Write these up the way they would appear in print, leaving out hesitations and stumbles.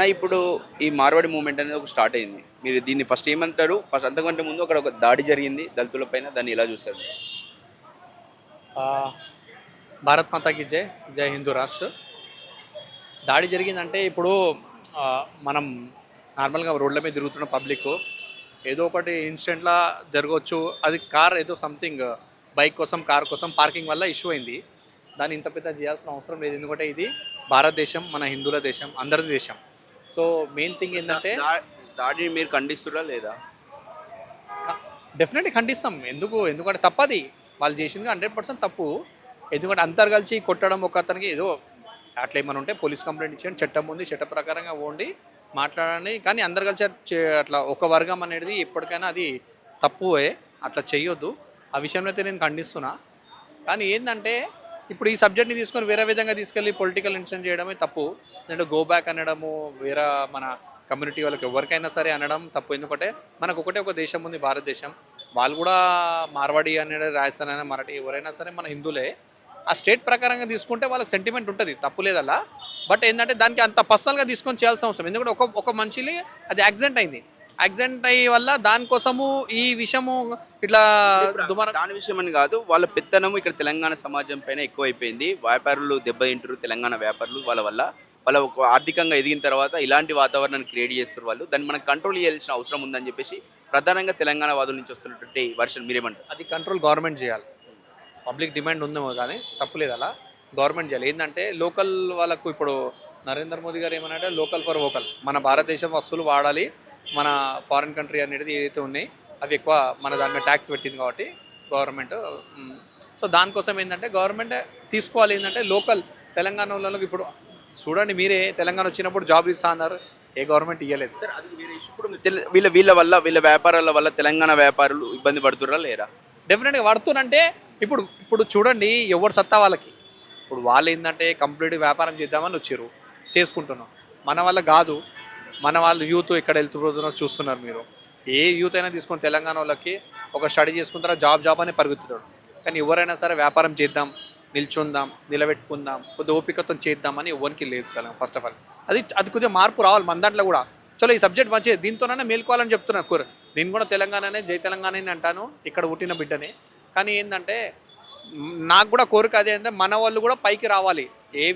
అన్న ఇప్పుడు ఈ మార్వాడి మూవ్‌మెంట్ అనేది ఒక స్టార్ట్ అయింది. మీరు దీన్ని ఫస్ట్ ఏమంటారు? ఫస్ట్ అంతకంటే ముందు అక్కడ ఒక దాడి జరిగింది దళితుల పైన. దాన్ని ఎలా చూసారు? ఆ, భారత్ మాతాకి జై జై హిందూ రాష్ట్ర దాడి జరిగిందంటే ఇప్పుడు ఆ, మనం నార్మల్గా రోడ్ల మీద తిరుగుతున్న పబ్లిక్ ఏదో ఒకటి ఇన్సిడెంట్లా జరగవచ్చు. అది కార్ ఏదో సంథింగ్ బైక్ కోసం కార్ కోసం పార్కింగ్ వల్ల ఇష్యూ అయింది. దాన్ని ఇంత పెద్ద చేయాల్సిన అవసరం లేదు, ఎందుకంటే ఇది భారతదేశం, మన హిందువుల దేశం, అందరి దేశం. సో మెయిన్ థింగ్ ఏంటంటే దా దాడిని మీరు ఖండిస్తుర్రా లేదా? డెఫినెట్లీ ఖండిస్తాం. ఎందుకంటే తప్పది, వాళ్ళు చేసింది 100% తప్పు. ఎందుకంటే అందరు కలిసి కొట్టడం ఒక అతనికి ఏదో అట్లా ఏమైనా ఉంటే పోలీస్ కంప్లైంట్ ఇచ్చేయండి, చట్టం ఉంది, చట్ట ప్రకారంగా పోండి, మాట్లాడండి. కానీ అందరు కలిసి అట్లా ఒక వర్గం అనేది ఎప్పటికైనా అది తప్పువే, అట్లా చెయ్యొద్దు. ఆ విషయంలో అయితే నేను ఖండిస్తున్నా. కానీ ఏంటంటే ఇప్పుడు ఈ సబ్జెక్ట్ని తీసుకొని వేరే విధంగా తీసుకెళ్ళి పొలిటికల్ ఇన్సిడెంట్ చేయడమే తప్పు. అంటే గో బ్యాక్ అనడము, వేరే మన కమ్యూనిటీ వాళ్ళకి ఎవరికైనా సరే అనడం తప్పు. ఎందుకంటే మనకు ఒకటే ఒక దేశం ఉంది, భారతదేశం. వాళ్ళు కూడా మార్వాడి అనేది, రాజస్థాన్ అయినా, మరాఠీ ఎవరైనా సరే మన హిందువులే. ఆ స్టేట్ ప్రకారంగా తీసుకుంటే వాళ్ళకి సెంటిమెంట్ ఉంటుంది, తప్పు లేదల్లా. బట్ ఏంటంటే దానికి అంత పర్సనల్గా తీసుకొని చేయాల్సిన అవసరం, ఎందుకంటే ఒక మనిషిని అది యాక్సిడెంట్ అయింది. యాక్సిడెంట్ అయ్యి వల్ల దానికోసము ఈ విషయము ఇట్లా దుమారం. దాని విషయం అని కాదు. వాళ్ళ పెత్తనము ఇక్కడ తెలంగాణ సమాజం పైన ఎక్కువైపోయింది. వ్యాపారులు దెబ్బతింటారు. తెలంగాణ వ్యాపారులు వాళ్ళ వల్ల వాళ్ళ ఒక ఆర్థికంగా ఎదిగిన తర్వాత ఇలాంటి వాతావరణాన్ని క్రియేట్ చేస్తారు వాళ్ళు. దాన్ని మనం కంట్రోల్ చేయాల్సిన అవసరం ఉందని చెప్పేసి ప్రధానంగా తెలంగాణ వాదుల నుంచి వస్తున్నటువంటి వర్షన్ మీరేమంటారు? అది కంట్రోల్ గవర్నమెంట్ చేయాలి. పబ్లిక్ డిమాండ్ ఉందేమో కానీ తప్పులేదు, అలా గవర్నమెంట్ చేయాలి. ఏంటంటే లోకల్ వాళ్ళకు ఇప్పుడు నరేంద్ర మోదీ గారు ఏమన్నారంటే లోకల్ ఫర్ వోకల్, మన భారతదేశం వస్తువులు వాడాలి, మన ఫారిన్ కంట్రీ అనేది ఏదైతే ఉన్నాయి అవి ఎక్కువ మన దాని మీద ట్యాక్స్ పెట్టింది కాబట్టి గవర్నమెంట్. సో దానికోసం ఏంటంటే గవర్నమెంట్ తీసుకోవాలి. ఏంటంటే లోకల్ తెలంగాణ వాళ్ళకి ఇప్పుడు చూడండి, మీరే తెలంగాణ వచ్చినప్పుడు జాబ్ ఇస్తా అన్నారు, ఏ గవర్నమెంట్ ఇవ్వలేదు. సార్ అది వేరే ఇష్యూ. ఇప్పుడు వీళ్ళ వ్యాపారాల వల్ల తెలంగాణ వ్యాపారులు ఇబ్బంది పడుతుర్రా లేరా? డెఫినెట్గా పడుతుందంటే ఇప్పుడు ఇప్పుడు చూడండి, ఎవరు సత్తా వాళ్ళకి. ఇప్పుడు వాళ్ళు ఏంటంటే కంప్లీట్ వ్యాపారం చేద్దామని వచ్చారు, చేసుకుంటున్నాం. మన వల్ల కాదు. మన వాళ్ళు యూత్ ఎక్కడ వెళ్తున్నారు చూస్తున్నారు మీరు. ఏ యూత్ అయినా తీసుకొని తెలంగాణ వాళ్ళకి ఒక స్టడీ చేసుకుంటారా, జాబ్ అని పరుగుతున్నాడు. కానీ ఎవరైనా సరే వ్యాపారం చేద్దాం, నిల్చుందాం, నిలబెట్టుకుందాం, కొద్దిగా ఓపికతో చేద్దామని ఎవరికి లేదు కదా. ఫస్ట్ ఆఫ్ ఆల్ అది కొద్దిగా మార్పు రావాలి మన దాంట్లో కూడా. చలో ఈ సబ్జెక్ట్ మంచిది, దీంతోనైనా మేల్కోవాలని చెప్తున్నాను. నేను కూడా తెలంగాణనే, జై తెలంగాణ అంటాను, ఇక్కడ పుట్టిన బిడ్డనే. కానీ ఏంటంటే నాకు కూడా కోరిక అదే, అంటే మన వాళ్ళు కూడా పైకి రావాలి. ఏ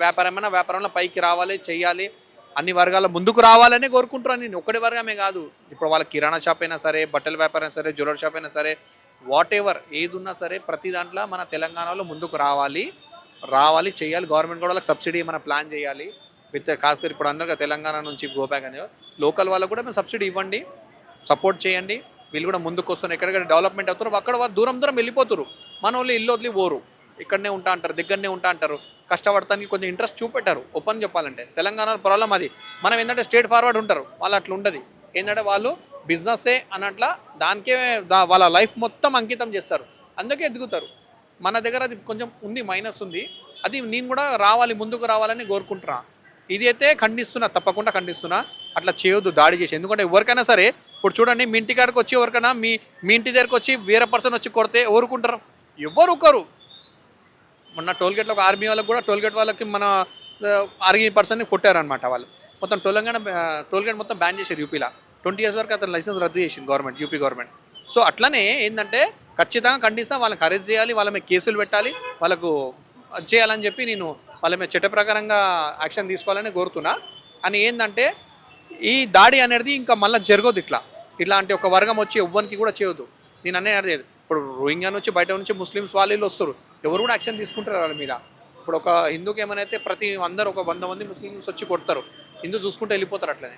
వ్యాపారమైనా వ్యాపారంలో పైకి రావాలి, చెయ్యాలి, అన్ని వర్గాల ముందుకు రావాలనే కోరుకుంటున్నాను నేను. ఒక్కటి వర్గమే కాదు. ఇప్పుడు వాళ్ళ కిరాణా షాప్ అయినా సరే, బట్టల వ్యాపారం అయినా సరే, జ్యువెలరీ షాప్ అయినా సరే, వాట్ ఎవర్ ఏది ఉన్నా సరే ప్రతి దాంట్లో మన తెలంగాణలో ముందుకు రావాలి చేయాలి. గవర్నమెంట్ కూడా వాళ్ళకి సబ్సిడీ మన ప్లాన్ చేయాలి. కాస్త ఇప్పుడు అన్నారు తెలంగాణ నుంచి గోబ్యాక్ అని, లోకల్ వాళ్ళకు కూడా మేము సబ్సిడీ ఇవ్వండి, సపోర్ట్ చేయండి. వీళ్ళు కూడా ముందుకు వస్తున్నారు. ఎక్కడెక్కడ డెవలప్మెంట్ అవుతారు అక్కడ వాళ్ళు దూరం వెళ్ళిపోతారు. మన వాళ్ళు ఇల్లు వదిలి పోరు, ఇక్కడనే ఉంటా అంటారు, దగ్గరనే ఉంటా అంటారు. కష్టపడటానికి కొంచెం ఇంట్రెస్ట్ చూపెట్టారు. ఓపెన్ చెప్పాలంటే తెలంగాణ ప్రాబ్లం అది. మనం ఏంటంటే స్ట్రేట్ ఫార్వర్డ్ ఉంటారు, వాళ్ళు అట్లా ఉండదు. ఏంటంటే వాళ్ళు బిజినెస్సే అన్నట్ల దానికే వాళ్ళ లైఫ్ మొత్తం అంకితం చేస్తారు, అందుకే ఎదుగుతారు. మన దగ్గర అది కొంచెం ఉంది, మైనస్ ఉంది. అది నేను కూడా ముందుకు రావాలని కోరుకుంటున్నా. ఇది అయితే ఖండిస్తున్నా, తప్పకుండా ఖండిస్తున్నా. అట్లా చేయొద్దు, దాడి చేసి. ఎందుకంటే ఎవరికైనా సరే ఇప్పుడు చూడండి, మీ ఇంటి కాడికి వచ్చి ఎవరికైనా మీ ఇంటి దగ్గరకు వచ్చి వేరే పర్సన్ వచ్చి కొడితే ఎవరుకుంటారు? ఎవరు ఒకరు. మొన్న టోల్గేట్లో ఒక ఆర్మీ వాళ్ళకి కూడా టోల్గేట్ వాళ్ళకి మన ఆర్మీ పర్సన్ని కొట్టారనమాట. వాళ్ళు మొత్తం తెలంగాణ టోల్గేట్ మొత్తం బ్యాన్ చేశారు యూపీలో. 20 years వరకు అతను లైసెన్స్ రద్దు చేసింది గవర్నమెంట్, యూపీ గవర్నమెంట్. సో అట్లనే ఏంటంటే ఖచ్చితంగా ఖండిస్తాం, వాళ్ళకి అరెస్ట్ చేయాలి, వాళ్ళ మీద కేసులు పెట్టాలి, వాళ్ళకు చేయాలని చెప్పి నేను వాళ్ళ మీద చట్ట ప్రకారంగా యాక్షన్ తీసుకోవాలని కోరుతున్నా. అని ఏంటంటే ఈ దాడి అనేది ఇంకా మళ్ళీ జరగదు. ఇట్లాంటి ఒక వర్గం వచ్చి ఎవ్వరికి కూడా చేయొద్దు. నేను అనేది ఇప్పుడు రోహింగ్యా నుంచి బయట నుంచి ముస్లిమ్స్ వాళ్ళు వస్తారు, ఎవరు కూడా యాక్షన్ తీసుకుంటారు వాళ్ళ మీద. ఇప్పుడు ఒక హిందూకి ఏమైనా అయితే అందరూ ఒక 100 మంది ముస్లిమ్స్ వచ్చి కొడతారు, హిందూ చూసుకుంటూ వెళ్ళిపోతారు. అట్లనే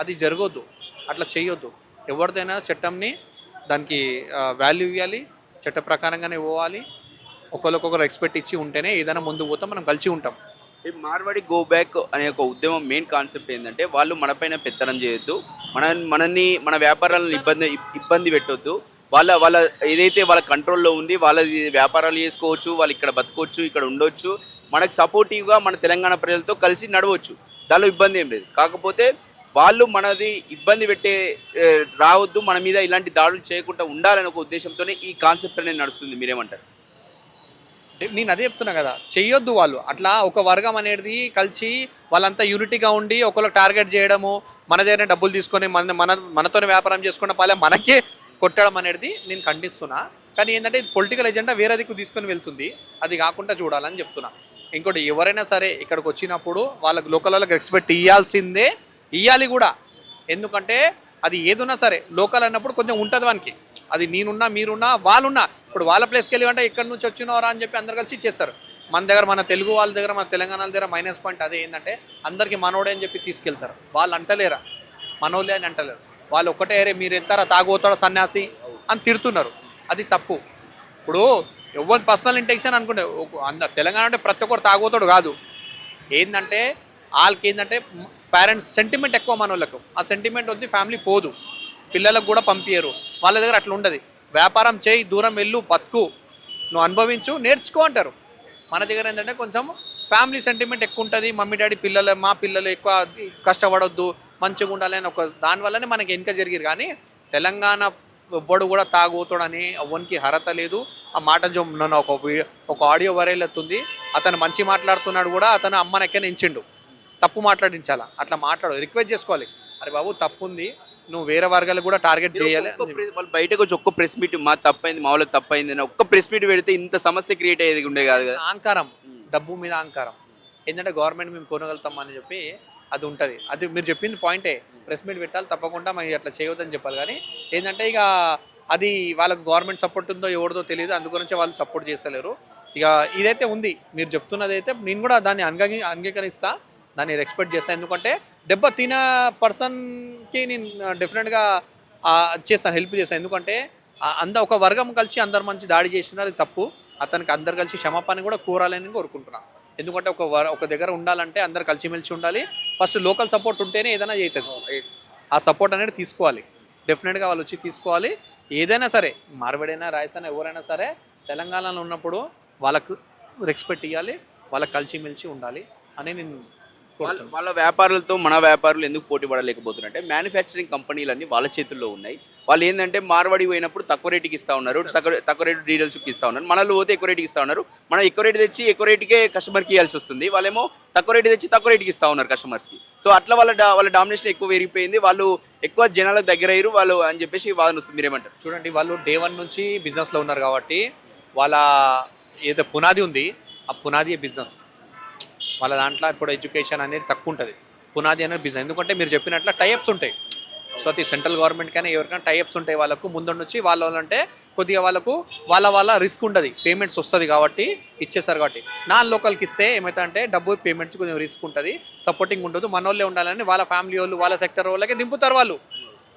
అది జరగొద్దు, అట్లా చేయొద్దు. ఎవరిదైనా చట్టంని దానికి వాల్యూ ఇవ్వాలి, చట్ట ప్రకారంగానే పోవాలి. ఒకరికొకరు రెస్పెక్ట్ ఇచ్చి ఉంటేనే ఏదైనా ముందుకు పోతాం, మనం కలిసి ఉంటాం. ఈ మార్వాడి గో బ్యాక్ అనే ఒక ఉద్యమం మెయిన్ కాన్సెప్ట్ ఏంటంటే వాళ్ళు మనపైన పెత్తనం చేయొద్దు, మన వ్యాపారాలను ఇబ్బంది పెట్టొద్దు. వాళ్ళ ఏదైతే వాళ్ళ కంట్రోల్లో ఉంది, వాళ్ళ వ్యాపారాలు చేసుకోవచ్చు, వాళ్ళు ఇక్కడ బతకొచ్చు, ఇక్కడ ఉండొచ్చు, మనకు సపోర్టివ్గా మన తెలంగాణ ప్రజలతో కలిసి నడవచ్చు, దానిలో ఇబ్బంది ఏం లేదు. కాకపోతే వాళ్ళు మనది ఇబ్బంది పెట్టే రావద్దు, మన మీద ఇలాంటి దాడులు చేయకుండా ఉండాలనే ఒక ఉద్దేశంతోనే ఈ కాన్సెప్ట్ అనేది నడుస్తుంది. మీరేమంటారు? నేను అదే చెప్తున్నా కదా, చెయ్యొద్దు వాళ్ళు అట్లా. ఒక వర్గం అనేది కలిసి వాళ్ళంతా యూనిటీగా ఉండి ఒకళ్ళకి టార్గెట్ చేయడము, మన దగ్గర డబ్బులు తీసుకొని మనతోనే వ్యాపారం చేసుకున్న పాలే మనకే కొట్టడం అనేది నేను ఖండిస్తున్నా. కానీ ఏంటంటే పొలిటికల్ ఎజెండా వేరే దిక్కు తీసుకొని వెళ్తుంది, అది కాకుండా చూడాలని చెప్తున్నా. ఇంకోటి, ఎవరైనా సరే ఇక్కడికి వచ్చినప్పుడు వాళ్ళకి లోకల్ వాళ్ళకి రెస్పెక్ట్ ఇవ్వాల్సిందే, ఇవ్వాలి కూడా. ఎందుకంటే అది ఏదున్నా సరే లోకల్ అన్నప్పుడు కొంచెం ఉంటుంది వానికి. అది నేనున్నా మీరున్నా వాళ్ళున్నా, ఇప్పుడు వాళ్ళ ప్లేస్కి వెళ్ళి అంటే ఎక్కడి నుంచి వచ్చినవరా అని చెప్పి అందరు కలిసి ఇచ్చేస్తారు. మన దగ్గర, మన తెలుగు వాళ్ళ దగ్గర, మన తెలంగాణ వాళ్ళ దగ్గర మైనస్ పాయింట్ అదే ఏంటంటే అందరికీ మనోడే అని చెప్పి తీసుకెళ్తారు. వాళ్ళు అంటలేరా మనోళ్ళే అని అంటలేరు. వాళ్ళు ఒక్కటే అరే మీరు ఎంతారా తాగుతాడో సన్యాసి అని తిడుతున్నారు, అది తప్పు. ఇప్పుడు ఎవరి పర్సనల్ ఇంటెన్షన్ అనుకుంటే తెలంగాణ అంటే ప్రతి ఒక్కరు తాగుతాడు కాదు. ఏంటంటే వాళ్ళకి ఏంటంటే పేరెంట్స్ సెంటిమెంట్ ఎక్కువ మన వాళ్ళకు. ఆ సెంటిమెంట్ వచ్చి ఫ్యామిలీ పోదు, పిల్లలకు కూడా పంపించరు. వాళ్ళ దగ్గర అట్లా ఉండదు. వ్యాపారం చేయి, దూరం వెళ్ళు, బతుకు, నువ్వు అనుభవించు, నేర్చుకో అంటారు. మన దగ్గర ఏంటంటే కొంచెం ఫ్యామిలీ సెంటిమెంట్ ఎక్కువ ఉంటుంది. మమ్మీ డాడీ మా పిల్లలు ఎక్కువ కష్టపడొద్దు, మంచిగా ఉండాలి అని ఒక దానివల్లనే మనకి వెనుక జరిగారు. కానీ తెలంగాణ ఎవ్వడు కూడా తాగుతాడని ఎవ్వనికి అర్హత లేదు. ఆ మాట నన్ను ఒక ఆడియో వైరల్ అవుతుంది, అతను మంచి మాట్లాడుతున్నాడు కూడా, అతను అమ్మని ఎక్కని ఎంచిండు, తప్పు మాట్లాడించాలా. అట్లా మాట్లాడు, రిక్వెస్ట్ చేసుకోవాలి. అరే బాబు తప్పు ఉంది, నువ్వు వేరే వర్గాలు కూడా టార్గెట్ చేయాలి. వాళ్ళు బయటకు వచ్చి ఒక్క ప్రెస్ మీట్ మా తప్పైంది, మా వాళ్ళకి తప్పైంది అని ఒక్క ప్రెస్ మీట్ పెడితే ఇంత సమస్య క్రియేట్ అయ్యేది ఉండే కాదు కదా. అహంకారం, డబ్బు మీద అహంకారం. ఏంటంటే గవర్నమెంట్ మేము కొనగలుగుతాం అని చెప్పి అది ఉంటుంది. అది మీరు చెప్పింది పాయింటే, ప్రెస్ మీట్ పెట్టాలి తప్పకుండా, మరి అట్లా చేయవద్దని చెప్పాలి. కానీ ఏంటంటే ఇక అది వాళ్ళకు గవర్నమెంట్ సపోర్ట్ ఉందో ఎవరిదో తెలియదు, అందుగురించి వాళ్ళు సపోర్ట్ చేస్తలేరు. ఇక ఇదైతే ఉంది మీరు చెప్తున్నది అయితే నేను కూడా దాన్ని అంగీకరిస్తా, దాన్ని రెస్పెక్ట్ చేస్తాను. ఎందుకంటే దెబ్బ తిన పర్సన్కి నేను డెఫినెట్గా చేస్తాను, హెల్ప్ చేస్తాను. ఎందుకంటే ఒక వర్గం కలిసి అందరు మంచి దాడి చేసినా అది తప్పు. అతనికి అందరు కలిసి క్షమాపణ కూడా కోరాలని కోరుకుంటున్నాను. ఎందుకంటే ఒక దగ్గర ఉండాలంటే అందరు కలిసిమెలిసి ఉండాలి. ఫస్ట్ లోకల్ సపోర్ట్ ఉంటేనే ఏదైనా అవుతుంది. ఆ సపోర్ట్ అనేది తీసుకోవాలి, డెఫినెట్గా వాళ్ళు వచ్చి తీసుకోవాలి. ఏదైనా సరే మార్వాడైనా రాయసైనా ఎవరైనా సరే తెలంగాణలో ఉన్నప్పుడు వాళ్ళకు రెస్పెక్ట్ ఇవ్వాలి, వాళ్ళకి కలిసిమెలిసి ఉండాలి అని నేను వాళ్ళ వ్యాపారులతో మన వ్యాపారులు ఎందుకు పోటీ పడలేకపోతున్నారంటే మ్యానుఫ్యాక్చరింగ్ కంపెనీలన్నీ వాళ్ళ చేతుల్లో ఉన్నాయి. వాళ్ళు ఏంటంటే మార్వాడి పోయినప్పుడు తక్కువ రేటుకి ఇస్తూ ఉన్నారు, తక్కువ రేటు డీలర్షిప్కి ఇస్తూ ఉన్నారు. మనలో పోతే ఎక్కువ రేటుకి ఇస్తూ ఉన్నారు. మనం ఎక్కువ రేటు తెచ్చి ఎక్కువ రేటుకే కస్టమర్కి ఇవ్వాల్సి వస్తుంది. వాళ్ళేమో తక్కువ రేటు తెచ్చి తక్కువ రేటుకి ఇస్తూ ఉన్నారు కస్టమర్స్కి. సో అట్లా వాళ్ళ డామినేషన్ ఎక్కువ పెరిగిపోయింది, వాళ్ళు ఎక్కువ జనాలకు దగ్గర అయ్యారు వాళ్ళు అని చెప్పేసి వాదన వస్తుంది. మీరేమంటారు? చూడండి, వాళ్ళు డే 1 నుంచి బిజినెస్లో ఉన్నారు కాబట్టి వాళ్ళ ఏదో పునాది ఉంది, ఆ పునాది బిజినెస్. వాళ్ళ దాంట్లో ఇప్పుడు ఎడ్యుకేషన్ అనేది తక్కువ ఉంటుంది, పునాది అనేది బిజినెస్. ఎందుకంటే మీరు చెప్పినట్లు టైఅప్స్ ఉంటాయి. సో అది సెంట్రల్ గవర్నమెంట్కైనా ఎవరికైనా టైఅప్స్ ఉంటాయి. వాళ్ళకు ముందు నుంచి వాళ్ళంటే కొద్దిగా వాళ్ళ రిస్క్ ఉంటుంది, పేమెంట్స్ వస్తుంది కాబట్టి ఇచ్చేస్తారు. కాబట్టి నాన్ లోకల్కి ఇస్తే ఏమవుతుందంటే డబ్బు పేమెంట్స్ కొంచెం రిస్క్ ఉంటుంది, సపోర్టింగ్ ఉండదు. మన వాళ్ళే ఉండాలని వాళ్ళ ఫ్యామిలీ వాళ్ళు వాళ్ళ సెక్టర్ వాళ్ళకే దింపుతారు. వాళ్ళు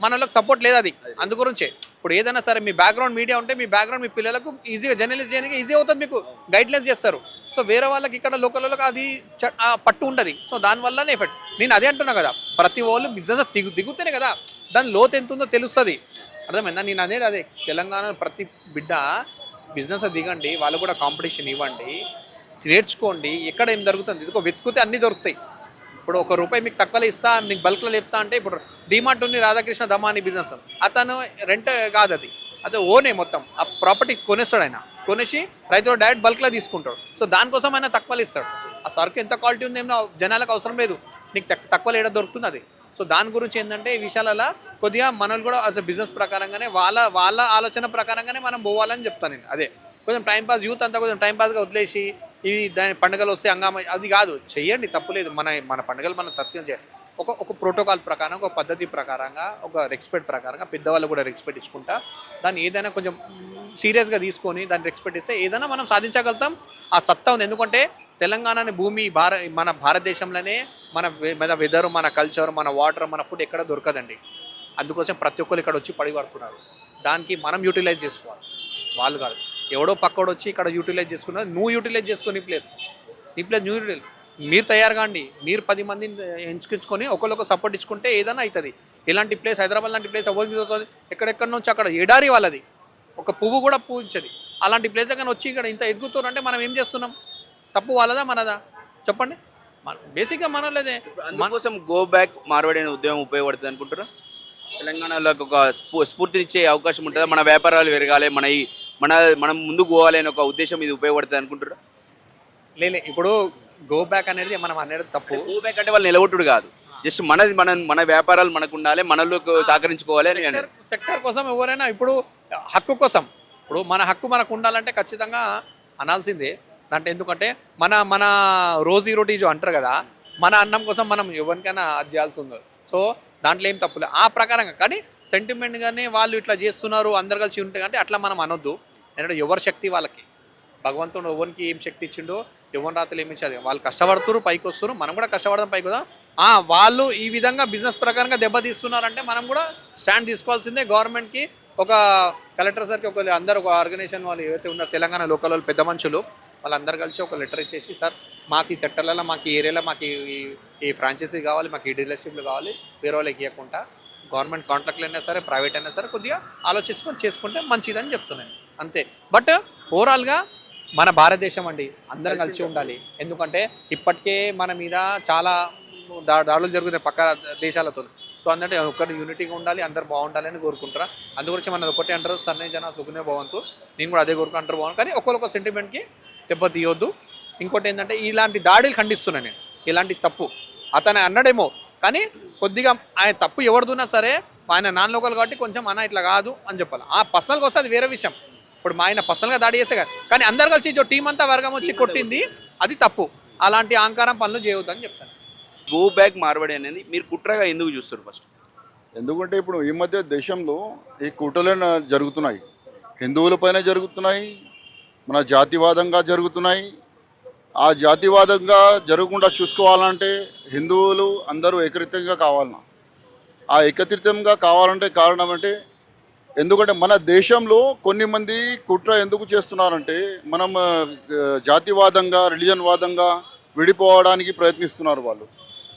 మన వాళ్ళకి సపోర్ట్ లేదు. అది అందుగురించే ఇప్పుడు ఏదైనా సరే మీ బ్యాక్గ్రౌండ్ మీడియా ఉంటే మీ బ్యాక్గ్రౌండ్ మీ పిల్లలకు ఈజీగా జర్నలిస్ట్ చేయడానికి ఈజీ అవుతుంది, మీకు గైడ్లైన్స్ చేస్తారు. సో వేరే వాళ్ళకి ఇక్కడ లోకల్ వాళ్ళకి అది పట్టు ఉంటుంది. సో దానివల్లనే ఎఫెక్ట్. నేను అదే అంటున్నా కదా, ప్రతి వాళ్ళు బిజినెస్ దిగుతేనే కదా దాని లోతు ఎంత ఉందో తెలుస్తుంది. అర్థమైందా? నేను అదే తెలంగాణ ప్రతి బిడ్డ బిజినెస్ దిగండి, వాళ్ళు కూడా కాంపిటీషన్ ఇవ్వండి, నేర్చుకోండి. ఎక్కడ ఏం జరుగుతుంది ఇదిగో వెతుకుతే అన్నీ దొరుకుతాయి. ఇప్పుడు ₹1 మీకు తక్కువలో ఇస్తా, మీకు బల్క్లో చెప్తా అంటే ఇప్పుడు డిమార్ట్ ఉంది, రాధాకృష్ణ దమాని బిజినెస్, అతను రెంట్ కాదు, అది ఓనే మొత్తం. ఆ ప్రాపర్టీ కొనేస్తాడు ఆయన, కొనేసి రైతు డైరెక్ట్ బల్క్లో తీసుకుంటాడు. సో దానికోసం ఆయన తక్కువలో ఇస్తాడు. ఆ సరుకు ఎంత క్వాలిటీ ఉంది ఏమో జనాలకు అవసరం లేదు, నీకు తక్కువలో ఏడా దొరుకుతుంది అది. సో దాని గురించి ఏంటంటే ఈ విషయాలలో కొద్దిగా మనల్ని కూడా అసలు బిజినెస్ ప్రకారంగానే వాళ్ళ ఆలోచన ప్రకారంగానే మనం పోవాలని చెప్తాను నేను. అదే కొంచెం టైంపాస్, యూత్ అంతా కొంచెం టైంపాస్గా వదిలేసి ఇవి దాని పండుగలు వస్తే హంగామా అది కాదు, చెయ్యండి, తప్పులేదు. మన పండుగలు మనం తత్వం చేయాలి. ఒక ప్రోటోకాల్ ప్రకారం, ఒక పద్ధతి ప్రకారంగా, ఒక రెస్పెక్ట్ ప్రకారంగా పెద్దవాళ్ళు కూడా రెస్పెక్ట్ ఇచ్చుకుంటా దాన్ని ఏదైనా కొంచెం సీరియస్గా తీసుకొని దాన్ని రెస్పెక్ట్ ఇస్తే ఏదైనా మనం సాధించగలుగుతాం. ఆ సత్తా ఉంది. ఎందుకంటే తెలంగాణ భూమి మన భారతదేశంలోనే మన వెదర్, మన కల్చర్, మన వాటర్, మన ఫుడ్ ఎక్కడ దొరకదండి. అందుకోసం ప్రతి ఒక్కరు ఇక్కడ వచ్చి పడిపడుతున్నారు. దానికి మనం యూటిలైజ్ చేసుకోవాలి, వాళ్ళు కాదు. ఎవడో పక్కోడు వచ్చి ఇక్కడ యూటిలైజ్ చేసుకున్నారు, నువ్వు యూటిలైజ్ చేసుకుని నీ ప్లేస్ మీరు తయారు కాండి. మీరు 10 మందిని ఎంచుకొని ఒకళ్ళొక సపోర్ట్ ఇచ్చుకుంటే ఏదైనా అవుతుంది. ఇలాంటి ప్లేస్ హైదరాబాద్ లాంటి ప్లేస్ ఎవరికి అవుతుంది? ఎక్కడెక్కడ నుంచి అక్కడ ఎడారి వాళ్ళది, ఒక పువ్వు కూడా పూజించది. అలాంటి ప్లేస్ దగ్గర వచ్చి ఇక్కడ ఇంత ఎదుగుతున్నారంటే మనం ఏం చేస్తున్నాం? తప్పు వాళ్ళదా మనదా చెప్పండి? బేసిక్గా మనలేదే. మనకోసం గో బ్యాక్ మార్వాడి అనే ఉద్యమం ఉపయోగపడుతుంది అనుకుంటారా? తెలంగాణలో ఒక స్ఫూర్తినిచ్చే అవకాశం ఉంటుందా? మన వ్యాపారాలు పెరగాలి, మనం ముందుకు పోవాలి అనే ఒక ఉద్దేశం ఇది ఉపయోగపడుతుంది అనుకుంటారా? లేలే ఇప్పుడు గో బ్యాక్ అనేది మనం అనేది తప్పు. గో బ్యాక్ అంటే వాళ్ళు నిలగొట్టుడు కాదు, జస్ట్ మన వ్యాపారాలు మనకు ఉండాలి, మనలోకి సహకరించుకోవాలి అని అనేది. సెక్టర్ కోసం ఎవరైనా ఇప్పుడు హక్కు కోసం, ఇప్పుడు మన హక్కు మనకు ఉండాలంటే ఖచ్చితంగా అనాల్సిందే. దాంట్లో ఎందుకంటే మన మన రోజీ రోటీజు అంటారు కదా, మన అన్నం కోసం మనం ఎవరికైనా అది చేయాల్సి ఉంది. సో దాంట్లో ఏం తప్పులేదు ఆ ప్రకారంగా. కానీ సెంటిమెంట్గానే వాళ్ళు ఇట్లా చేస్తున్నారు అందరు కలిసి ఉంటే అంటే అట్లా మనం అనొద్దు. ఎందుకంటే ఎవరి శక్తి వాళ్ళకి, భగవంతుడు ఎవరికి ఏం శక్తి ఇచ్చిండో, ఎవరి రాతలు ఏమి ఇచ్చారు, వాళ్ళు కష్టపడుతున్నారు పైకి వస్తారు, మనం కూడా కష్టపడదాం పైకి వద్దాం. వాళ్ళు ఈ విధంగా బిజినెస్ ప్రకారంగా దెబ్బతీస్తున్నారంటే మనం కూడా స్టాండ్ తీసుకోవాల్సిందే. గవర్నమెంట్కి ఒక కలెక్టర్ సార్కి ఒక అందరు ఒక ఆర్గనైజేషన్ వాళ్ళు ఏవైతే ఉన్నారో తెలంగాణ లోకల్ వాళ్ళు పెద్ద మనుషులు వాళ్ళందరూ కలిసి ఒక లెటర్ ఇచ్చేసి, సార్ మాకు ఈ సెక్టర్లలో మాకు ఈ ఏరియాలో మాకు ఈ ఫ్రాంచైజీ కావాలి, మాకు ఈ డీలర్షిప్లు కావాలి, వేరే వాళ్ళకి ఇవ్వకుండా గవర్నమెంట్ కాంట్రాక్ట్లు అయినా సరే ప్రైవేట్ అయినా సరే కొద్దిగా ఆలోచించుకొని చేసుకుంటే మంచిదని చెప్తున్నాను అంతే. బట్ ఓవరాల్గా మన భారతదేశం అండి అందరం కలిసి ఉండాలి. ఎందుకంటే ఇప్పటికే మన మీద చాలా దాడులు జరుగుతాయి పక్క దేశాలతో. సో అందుకంటే ఒకరి యూనిటీగా ఉండాలి, అందరు బాగుండాలి అని కోరుకుంటారా. అందుగురించి మన ఒకటి అంటారు, సర్నే జన సుఖనే భవంతు, నేను కూడా అదే కోరుకుంటారు బాగుంది. కానీ ఒక్కొక్క సెంటిమెంట్కి దెబ్బ తీయొద్దు. ఇంకోటి ఏంటంటే ఇలాంటి దాడులు ఖండిస్తున్నాను నేను. ఇలాంటి తప్పు అతను అన్నాడేమో, కానీ కొద్దిగా ఆయన తప్పు ఎవరిదున్నా సరే ఆయన నాన్ లోకల్ కాబట్టి కొంచెం అన్న ఇట్లా కాదు అని చెప్పాలి. ఆ పర్సనల్గా వస్తే అది వేరే విషయం. ఇప్పుడు మా ఆయన పర్సనల్గా దాడి చేసే కాదు, కానీ అందరు కలిసి టీం అంతా వర్గం వచ్చి కొట్టింది అది తప్పు. అలాంటి అహంకారం పనులు చేయవద్దు అని చెప్తాను. గో బ్యాక్ మార్వాడి అనేది మీరు కుట్రగా ఎందుకు చూస్తారు ఫస్ట్? ఎందుకంటే ఇప్పుడు ఈ మధ్య దేశంలో ఈ కుట్రలు జరుగుతున్నాయి, హిందువులపైన జరుగుతున్నాయి, మన జాతివాదంగా జరుగుతున్నాయి. ఆ జాతివాదంగా జరగకుండా చూసుకోవాలంటే హిందువులు అందరూ ఏకత్రితంగా కావాలన్నా. ఆ ఏకత్రితంగా కావాలంటే కారణం అంటే, ఎందుకంటే మన దేశంలో కొన్ని మంది కుట్ర ఎందుకు చేస్తున్నారంటే మనం జాతివాదంగా రిలీజన్ వాదంగా విడిపోవడానికి ప్రయత్నిస్తున్నారు వాళ్ళు.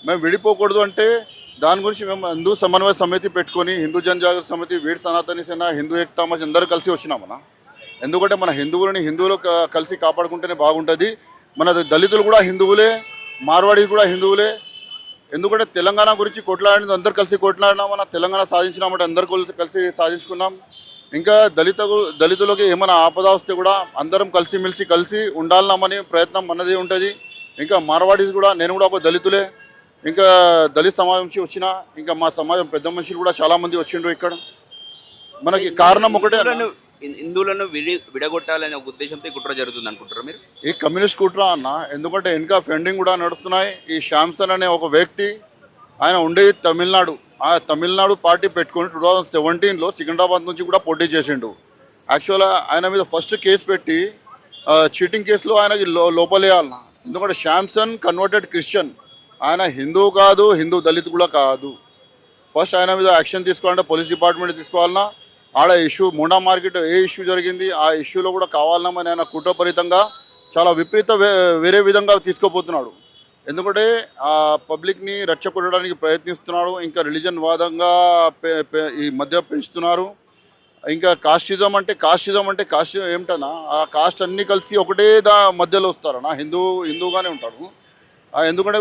మేము విడిపోకూడదు అంటే దాని గురించి మేము హిందూ సమన్వయ సమితి పెట్టుకొని హిందూ జనజాగృతి సమితి, వీర్ సనాతని సేన, హిందూ ఏకతా మంచ్ అందరూ కలిసి వచ్చినామన్నా. ఎందుకంటే మన హిందువులు కలిసి కాపాడుకుంటేనే బాగుంటుంది. మన దళితులు కూడా హిందువులే, మార్వాడీ కూడా హిందువులే. ఎందుకంటే తెలంగాణ గురించి కొట్లాడినది అందరు కలిసి కొట్లాడినాం, మన తెలంగాణ సాధించినామంటే అందరు కలిసి సాధించుకున్నాం. ఇంకా దళితులకి ఏమైనా ఆపద వస్తే కూడా అందరం కలిసి ఉండాలన్నామని ప్రయత్నం మనది ఉంటుంది. ఇంకా మార్వాడీస్ కూడా, నేను కూడా ఒక దళితులే, ఇంకా దళిత సమాజం నుంచి వచ్చిన, ఇంకా మా సమాజం పెద్ద మనుషులు కూడా చాలామంది వచ్చిండ్రు ఇక్కడ. మనకి కారణం ఒకటే, హిందువులను విడగొట్టాలనే ఒక ఉద్దేశంతో కుట్ర జరుగుతుంది అనుకుంటారు మీరు? ఈ కమ్యూనిస్ట్ కుట్ర అన్న. ఎందుకంటే ఇంకా ఫెండింగ్ కూడా నడుస్తున్నాయి. ఈ శాంసన్ అనే ఒక వ్యక్తి, ఆయన ఉండేది తమిళనాడు. ఆ తమిళనాడు పార్టీ పెట్టుకొని 2017లో సికింద్రాబాద్ నుంచి కూడా పోటీ చేసిండు. యాక్చువల్గా ఆయన మీద ఫస్ట్ కేసు పెట్టి చీటింగ్ కేసులో ఆయనకి లోపలేయాలన్న. ఎందుకంటే శాంసన్ కన్వర్టెడ్ క్రిస్టియన్, ఆయన హిందూ కాదు, హిందూ దళిత్ కూడా కాదు. ఫస్ట్ ఆయన మీద యాక్షన్ తీసుకోవాలంటే పోలీస్ డిపార్ట్మెంట్ తీసుకోవాలన్నా. ఆడ ఇష్యూ ముండా మార్కెట్ ఏ ఇష్యూ జరిగింది ఆ ఇష్యూలో కూడా కావాలన్నామని ఆయన కుట్రపరితంగా చాలా వేరే విధంగా తీసుకోపోతున్నాడు. ఎందుకంటే ఆ పబ్లిక్ని రెచ్చగొట్టడానికి ప్రయత్నిస్తున్నాడు. ఇంకా రిలీజన్ వాదంగా ఈ మధ్య పెంచుతున్నారు. ఇంకా కాస్టిజం అంటే కాస్ట్ ఏమిటన్నా, ఆ కాస్ట్ అన్నీ కలిసి ఒకటే మధ్యలో వస్తారన్నా. హిందూగానే ఉంటాడు. ఎందుకంటే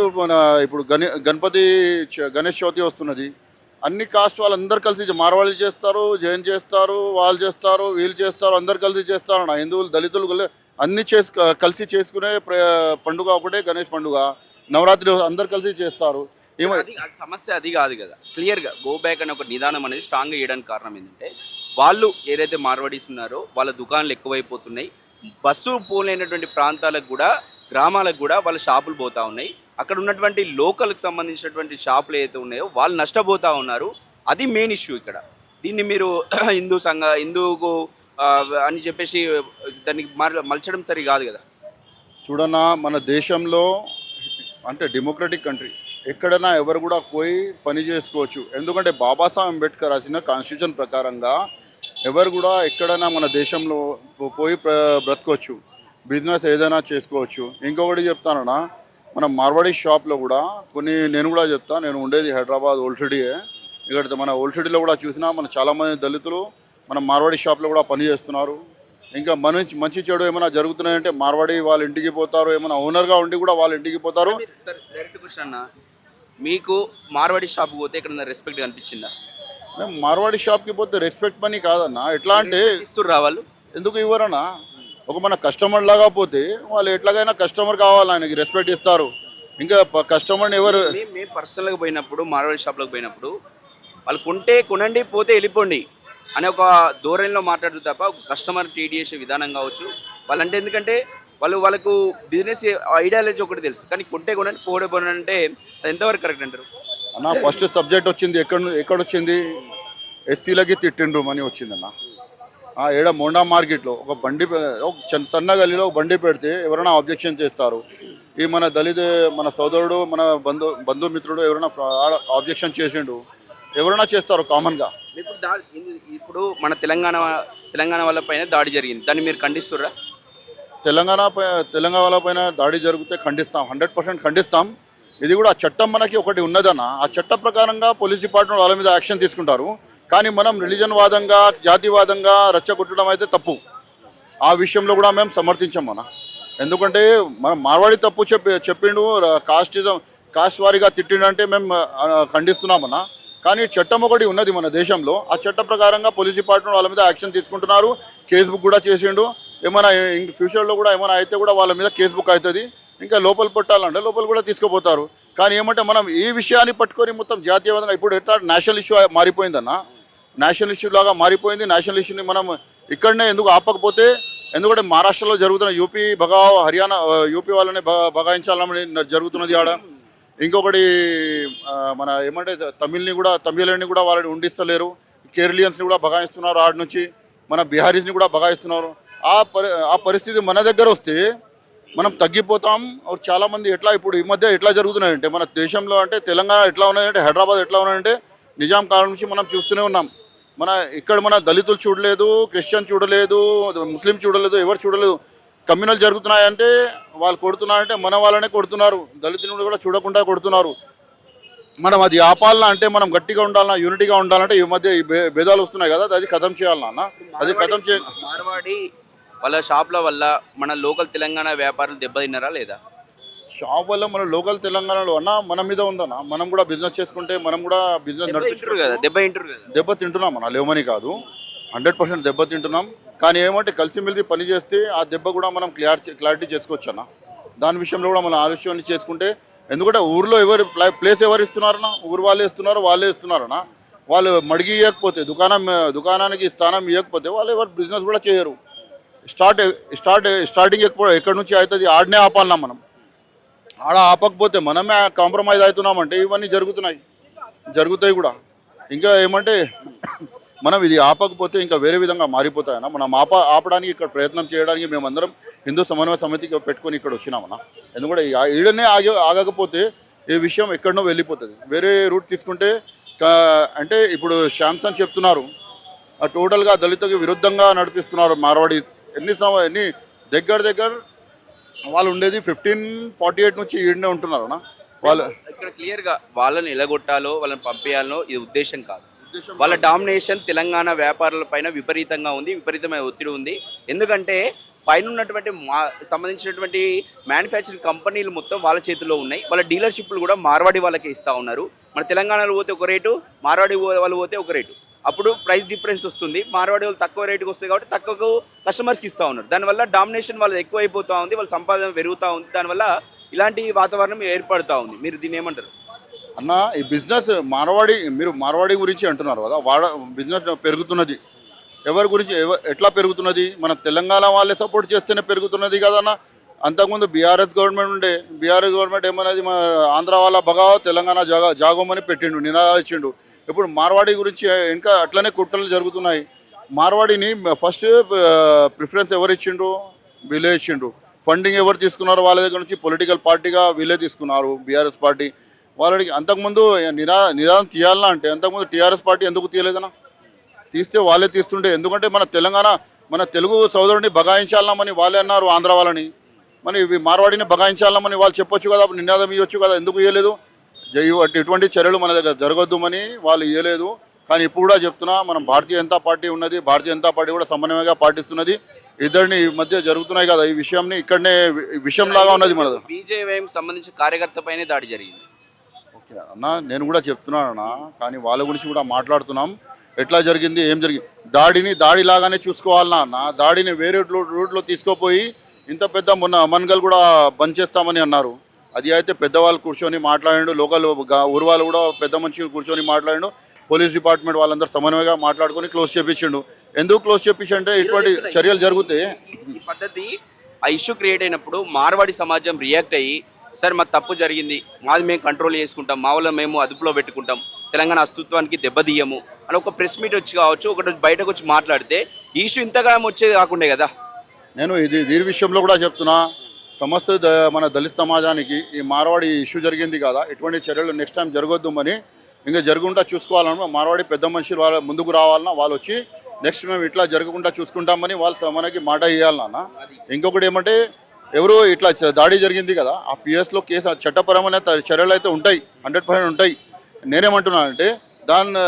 ఇప్పుడు గణేష్ చవితి వస్తున్నది. అన్ని కాస్ట్ వాళ్ళందరూ కలిసి, మార్వాళ్ళు చేస్తారు, జైన్ చేస్తారు, వాళ్ళు చేస్తారు, వీళ్ళు చేస్తారు, అందరు కలిసి చేస్తారు అన్న. హిందువులు దళితులు అన్నీ కలిసి చేసుకునే పండుగ ఒకటే గణేష్ పండుగ. నవరాత్రి అందరు కలిసి చేస్తారు. సమస్య అది కాదు కదా. క్లియర్గా గో బ్యాక్ అనే ఒక నిదానం అనేది స్ట్రాంగ్గా చేయడానికి కారణం ఏంటంటే, వాళ్ళు ఏదైతే మార్వాడీస్ ఉన్నారో వాళ్ళ దుకాణాలు ఎక్కువైపోతున్నాయి. బస్సు పోలేనటువంటి ప్రాంతాలకు కూడా, గ్రామాలకు కూడా వాళ్ళ షాపులు పోతూ ఉన్నాయి. అక్కడ ఉన్నటువంటి లోకల్కి సంబంధించినటువంటి షాపులు ఏదైతే ఉన్నాయో వాళ్ళు నష్టపోతూ ఉన్నారు. అది మెయిన్ ఇష్యూ ఇక్కడ. దీన్ని మీరు హిందూకు అని చెప్పేసి దానికి మలచడం సరి కాదు కదా. చూడన్నా, మన దేశంలో అంటే డెమోక్రటిక్ కంట్రీ, ఎక్కడైనా ఎవరు కూడా పోయి పని చేసుకోవచ్చు. ఎందుకంటే బాబాసాహెబ్ అంబేద్కర్ రాసిన కాన్స్టిట్యూషన్ ప్రకారంగా ఎవరు కూడా ఎక్కడైనా మన దేశంలో పోయి బ్రతకొచ్చు, బిజినెస్ ఏదైనా చేసుకోవచ్చు. ఇంకొకటి చెప్తానన్నా, మన మార్వాడీ షాప్లో కూడా కొన్ని, నేను కూడా చెప్తాను, నేను ఉండేది హైదరాబాద్ ఓల్డ్ సిటీయే. ఇక్కడ మన ఓల్డ్ సిటీలో కూడా చూసినా మన చాలామంది దళితులు మన మార్వాడీ షాప్లో కూడా పని చేస్తున్నారు. ఇంకా మంచి చెడు ఏమైనా జరుగుతున్నాయంటే మార్వాడి వాళ్ళ ఇంటికి పోతారు, ఏమైనా ఓనర్గా ఉండి కూడా వాళ్ళ ఇంటికి పోతారు. డైరెక్ట్ క్వశ్చన్ అన్న, మీకు మార్వాడి షాప్ పోతే ఇక్కడ రెస్పెక్ట్ కనిపించిందా? మేము మార్వాడి షాప్కి పోతే రెస్పెక్ట్ పని కాదన్న. ఎట్లా అంటే ఇస్తుర్రా వాళ్ళు ఎందుకు ఇవ్వరన్నా? ఒక మన కస్టమర్ లాగా పోతే వాళ్ళు ఎట్లాగైనా కస్టమర్ కావాలి, ఆయనకి రెస్పెక్ట్ ఇస్తారు. ఇంకా కస్టమర్ని ఎవరు మేము పర్సనల్గా పోయినప్పుడు మార్వాడి షాప్లోకి పోయినప్పుడు వాళ్ళు కొంటే కొనండి, పోతే వెళ్ళిపోండి అనే ఒక ధోరణిలో మాట్లాడుతూ తప్ప ఒక కస్టమర్ ట్రీట్ చేసే విధానం కావచ్చు వాళ్ళంటే, ఎందుకంటే వాళ్ళకు బిజినెస్ ఐడియాలజీ ఒకటి తెలుసు, కానీ కొంటే కొనండి పోడే పోనండి అంటే అది ఎంతవరకు కరెక్ట్ అంటారు? అన్న ఫస్ట్ సబ్జెక్ట్ వచ్చింది ఎక్కడొచ్చింది? ఎస్సీలకి తిట్టిండ్రు అని వచ్చిందన్న. ఏడ మోండా మార్కెట్లో ఒక బండి సన్న గల్లీలో ఒక బండి పెడితే ఎవరైనా ఆబ్జెక్షన్ చేస్తారు. ఈ మన దళిత మన సోదరుడు మన బంధుమిత్రుడు ఎవరైనా ఆబ్జెక్షన్ చేసిండు, ఎవరైనా చేస్తారు కామన్గా. ఇప్పుడు మన తెలంగాణ వాళ్ళ పైన దాడి జరిగింది, దాన్ని మీరు ఖండిస్తుర్రా? తెలంగాణ వాళ్ళ పైన దాడి జరిగితే ఖండిస్తాం, 100% ఖండిస్తాం. ఇది కూడా ఆ చట్టం మనకి ఒకటి ఉన్నదన్న, ఆ చట్ట ప్రకారంగా పోలీస్ డిపార్ట్మెంట్ వాళ్ళ మీద యాక్షన్ తీసుకుంటారు. కానీ మనం రిలీజన్ వాదంగా జాతివాదంగా రెచ్చగొట్టడం అయితే తప్పు. ఆ విషయంలో కూడా మేము సమర్థించాం ఎందుకంటే మనం మార్వాడి తప్పు చెప్పిండు, కాస్ట్ వారీగా తిట్టిండంటే మేము ఖండిస్తున్నామన్న. కానీ చట్టం ఒకటి ఉన్నది మన దేశంలో, ఆ చట్ట ప్రకారంగా పోలీస్ డిపార్ట్మెంట్ వాళ్ళ మీద యాక్షన్ తీసుకుంటున్నారు. కేసు బుక్ కూడా చేసిండు. ఏమైనా ఫ్యూచర్లో కూడా ఏమైనా అయితే కూడా వాళ్ళ మీద కేసు బుక్ అవుతుంది. ఇంకా లోపల పెట్టాలంటే లోపల కూడా తీసుకుపోతారు. కానీ ఏమంటే మనం ఈ విషయాన్ని పట్టుకొని మొత్తం జాతీయవాదంగా ఇప్పుడు ఎట్లా నేషనల్ ఇష్యూ మారిపోయిందన్న, నేషనల్ ఇష్యూ లాగా మారిపోయింది. నేషనల్ ఇష్యూని మనం ఇక్కడనే ఎందుకు ఆపకపోతే, ఎందుకంటే మహారాష్ట్రలో జరుగుతున్న హర్యానా యూపీ వాళ్ళని బగాయించాలని జరుగుతున్నది ఆడ. ఇంకొకటి మన ఏమంటే తమిళని కూడా వాళ్ళని ఉండిస్తలేరు. కేరళియన్స్ని కూడా బగాయిస్తున్నారు ఆడ నుంచి, మన బీహారీస్ని కూడా బగాయిస్తున్నారు. ఆ పరిస్థితి మన దగ్గర వస్తే మనం తగ్గిపోతాం. చాలామంది ఇప్పుడు ఈ మధ్య ఎట్లా జరుగుతున్నాయంటే మన దేశంలో, అంటే తెలంగాణ ఎట్లా ఉన్నాయంటే, హైదరాబాద్ ఎట్లా ఉన్నాయంటే నిజాం కాలం నుంచి మనం చూస్తూనే ఉన్నాం. మన దళితులు చూడలేదు, క్రిస్టియన్ చూడలేదు, ముస్లిం చూడలేదు, ఎవరు చూడలేదు. కమ్యూనల్ జరుగుతున్నాయంటే వాళ్ళు కొడుతున్నారంటే మన వాళ్ళనే కొడుతున్నారు, దళితులను కూడా చూడకుండా కొడుతున్నారు. మనం అది ఆపాలన్నా అంటే మనం గట్టిగా ఉండాలన్నా, యూనిటీగా ఉండాలంటే ఈ మధ్య ఈ భేదాలు వస్తున్నాయి కదా, అది ఖతం చేయాలన్నా. అది ఖతం మార్వాడి వాళ్ళ షాప్ల వల్ల మన లోకల్ తెలంగాణ వ్యాపారులు దెబ్బతిన్నారా లేదా? షాప్ వల్ల మన లోకల్ తెలంగాణలో అన్న మన మీద ఉందన్న. మనం కూడా బిజినెస్ చేసుకుంటే మనం కూడా బిజినెస్ దెబ్బ తింటున్నాం అన్న, లేవమని కాదు, 100% దెబ్బ తింటున్నాం. కానీ ఏమంటే కలిసిమెలిసి పని చేస్తే ఆ దెబ్బ కూడా మనం క్లారిటీ చేసుకోవచ్చు అన్న. దాని విషయంలో కూడా మనం ఆలోచన చేసుకుంటే, ఎందుకంటే ఊర్లో ప్లేస్ ఎవరు ఇస్తున్నారన్న? ఊరు వాళ్ళే ఇస్తున్నారన్న. వాళ్ళు మడిగి ఇవ్వకపోతే, దుకాణానికి స్థానం ఇవ్వకపోతే వాళ్ళు ఎవరు బిజినెస్ కూడా చేయరు. స్టార్టింగ్ ఎక్కడి నుంచి అవుతుంది, ఆడనే ఆపాలన్నా మనం. ఆడ ఆపకపోతే మనమే కాంప్రమైజ్ అవుతున్నామంటే ఇవన్నీ జరుగుతాయి కూడా. ఇంకా ఏమంటే మనం ఇది ఆపకపోతే ఇంకా వేరే విధంగా మారిపోతాయన్న. మనం ఆపడానికి ఇక్కడ ప్రయత్నం చేయడానికి మేమందరం హిందూ సమన్వయ సమితికి పెట్టుకొని ఇక్కడ వచ్చినామన్న. ఎందుకంటే ఈడనే ఆగకపోతే ఈ విషయం ఎక్కడనో వెళ్ళిపోతుంది, వేరే రూట్ తీసుకుంటే. అంటే ఇప్పుడు శాంసన్ చెప్తున్నారు టోటల్గా దళితులకు విరుద్ధంగా నడిపిస్తున్నారు మార్వాడి. ఎన్ని దగ్గర వాళ్ళు ఉండేది 1548 నుంచి ఈడనే ఉంటున్నారు అన్న. వాళ్ళు ఇక్కడ క్లియర్గా వాళ్ళని ఎలగొట్టాలో వాళ్ళని పంపేయాలో ఇది ఉద్దేశం కాదు. వాళ్ళ డామినేషన్ తెలంగాణ వ్యాపారుల పైన విపరీతమైన ఒత్తిడి ఉంది. ఎందుకంటే పైన ఉన్నటువంటి సంబంధించినటువంటి మ్యానుఫ్యాక్చరింగ్ కంపెనీలు మొత్తం వాళ్ళ చేతిలో ఉన్నాయి. వాళ్ళ డీలర్షిప్లు కూడా మార్వాడి వాళ్ళకే ఇస్తూ ఉన్నారు. మన తెలంగాణలో పోతే ఒక రేటు, మార్వాడి వాళ్ళు పోతే ఒక రేటు. అప్పుడు ప్రైస్ డిఫరెన్స్ వస్తుంది. మార్వాడి వాళ్ళు తక్కువ రేటుకి వస్తాయి కాబట్టి తక్కువ కస్టమర్స్కి ఇస్తూ ఉన్నారు. దానివల్ల డామినేషన్ వాళ్ళది ఎక్కువ అయిపోతూ ఉంది, వాళ్ళ సంపాదన పెరుగుతూ ఉంది. దానివల్ల ఇలాంటి వాతావరణం ఏర్పడుతూ ఉంది. మీరు దీన్ని ఏమంటారు అన్న? ఈ బిజినెస్ మీరు మార్వాడి గురించి అంటున్నారు కదా, బిజినెస్ పెరుగుతున్నది. ఎవరి గురించి ఎట్లా పెరుగుతున్నది? మన తెలంగాణ వాళ్ళే సపోర్ట్ చేస్తేనే పెరుగుతున్నది కదన్న. అంతకుముందు బీఆర్ఎస్ గవర్నమెంట్ ఉండే, బీఆర్ఎస్ గవర్నమెంట్ ఏమన్నది, మా ఆంధ్ర వాళ్ళ బగావో తెలంగాణ జాగోమని పెట్టిండు, నినాదాలు ఇచ్చిండు. ఇప్పుడు మార్వాడి గురించి ఇంకా అట్లనే కుట్రలు జరుగుతున్నాయి. మార్వాడిని ఫస్ట్ ప్రిఫరెన్స్ ఎవరు ఇచ్చిండ్రు? వీళ్ళే ఇచ్చిండ్రు. ఫండింగ్ ఎవరు తీసుకున్నారు? వాళ్ళ దగ్గర నుంచి పొలిటికల్ పార్టీగా వీళ్ళే తీసుకున్నారు, బీఆర్ఎస్ పార్టీ. వాళ్ళకి అంతకుముందు నిదానం తీయాలన్నా అంటే అంతకుముందు టీఆర్ఎస్ పార్టీ ఎందుకు తీయలేదన్నా? తీస్తే వాళ్ళే తీస్తుండే. ఎందుకంటే మన తెలుగు సోదరుడిని బగాయించాలన్నామని వాళ్ళే అన్నారు, ఆంధ్ర వాళ్ళని. మరి మార్వాడిని బగాయించాలన్నామని వాళ్ళు చెప్పొచ్చు కదా, నినాదం ఇవ్వచ్చు కదా, ఎందుకు ఇవ్వలేదు? ఇటువంటి చర్యలు మన దగ్గర జరగొద్దుమని వాళ్ళు ఇవ్వలేదు. కానీ ఇప్పుడు కూడా చెప్తున్నా, మనం భారతీయ జనతా పార్టీ ఉన్నది, భారతీయ జనతా పార్టీ కూడా సమన్వయంగా పాటిస్తున్నది. ఇద్దరిని ఈ మధ్య జరుగుతున్నాయి కదా ఈ విషయంని, ఇక్కడనే విషయంలాగా ఉన్నది మనది. బీజేపీ సంబంధించిన కార్యకర్త పైనే దాడి జరిగింది. ఓకే అన్న, నేను కూడా చెప్తున్నాను అన్న, కానీ వాళ్ళ గురించి కూడా మాట్లాడుతున్నాం. ఎట్లా జరిగింది ఏం జరిగింది. దాడిని దాడిలాగానే చూసుకోవాలన్నా అన్న, దాడిని వేరే రూట్లో తీసుకోపోయి ఇంత పెద్ద మొన్న అమన్గల్ కూడా బంద్ చేస్తామని అన్నారు. అది అయితే పెద్దవాళ్ళు కూర్చొని మాట్లాడిండు, లోకల్ ఊరు వాళ్ళు కూడా పెద్ద మనుషులు కూర్చొని మాట్లాడిండు, పోలీస్ డిపార్ట్మెంట్ వాళ్ళందరూ సమన్వయంగా మాట్లాడుకొని క్లోజ్ చేపించిండు. ఎందుకు క్లోజ్ చేపించంటే ఇటువంటి చర్యలు జరిగితే ఈ పద్ధతి ఆ ఇష్యూ క్రియేట్ అయినప్పుడు మార్వాడి సమాజం రియాక్ట్ అయ్యి సార్ మాకు తప్పు జరిగింది, మాది మేము కంట్రోల్ చేసుకుంటాం, మా వాళ్ళని మేము అదుపులో పెట్టుకుంటాం, తెలంగాణ అస్తిత్వానికి దెబ్బతీయము అని ఒక ప్రెస్ మీట్ వచ్చి కావచ్చు, ఒకటి బయటకు వచ్చి మాట్లాడితే ఈ ఇష్యూ ఇంతకాలం వచ్చేది కాకుండే కదా. నేను దీని విషయంలో కూడా చెప్తున్నా, సమస్త మన దళిత సమాజానికి ఈ మార్వాడి ఇష్యూ జరిగింది కదా, ఎటువంటి చర్యలు నెక్స్ట్ టైం జరగొద్దు అని ఇంకా జరగకుండా చూసుకోవాలన్నా మార్వాడి పెద్ద మనుషులు వాళ్ళ ముందుకు రావాలన్నా, వాళ్ళు వచ్చి నెక్స్ట్ మేము ఇట్లా జరగకుండా చూసుకుంటామని వాళ్ళు మనకి మాట ఇవ్వాలన్నా. ఇంకొకటి ఏమంటే ఎవరు ఇట్లా దాడి జరిగింది కదా, ఆ పిఎస్లో కేసు చట్టపరమైన చర్యలు అయితే ఉంటాయి, 100% ఉంటాయి. నేనేమంటున్నానంటే దాన్ని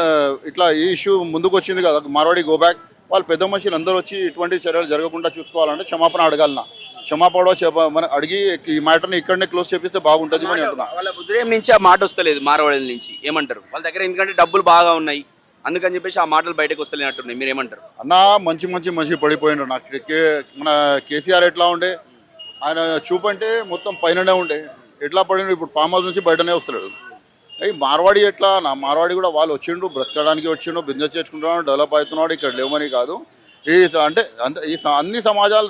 ఇట్లా ఈ ఇష్యూ ముందుకు వచ్చింది కదా మార్వాడి గో బ్యాక్, వాళ్ళు పెద్ద మనుషులు అందరూ వచ్చి ఇటువంటి చర్యలు జరగకుండా చూసుకోవాలంటే క్షమాపణ అడగాలన్నా. క్షమాపణ మన అడిగి ఈ మ్యాటర్ని ఇక్కడనే క్లోజ్ చేపిస్తే బాగుంటుంది అని అంటున్నా. వాళ్ళ ఉదయం నుంచి ఆ మాట వస్తలేదు మార్వాడి నుంచి, ఏమంటారు వాళ్ళ దగ్గర? ఎందుకంటే డబ్బులు బాగా ఉన్నాయి అందుకని చెప్పేసి ఆ మాటలు బయటకు వస్తలేనట్టున్నాయి, మీరు ఏమంటారు? అన్న మంచి పడిపోయిండు. నాకు మన కేసీఆర్ ఎట్లా ఉండే, ఆయన చూపంటే మొత్తం పైననే ఉండే, ఎట్లా పడిండు ఇప్పుడు ఫామ్ హౌస్ నుంచి బయటనే వస్తలేడు. అయ్యి మార్వాడి ఎట్లా, నా మార్వాడి కూడా వాళ్ళు వచ్చిండు, బ్రతకడానికి వచ్చిండు, బిజినెస్ చేసుకుంటున్నాడు, డెవలప్ అవుతున్నాడు, ఇక్కడ లేవని కాదు. ఈ అంటే ఈ అన్ని సమాజాలు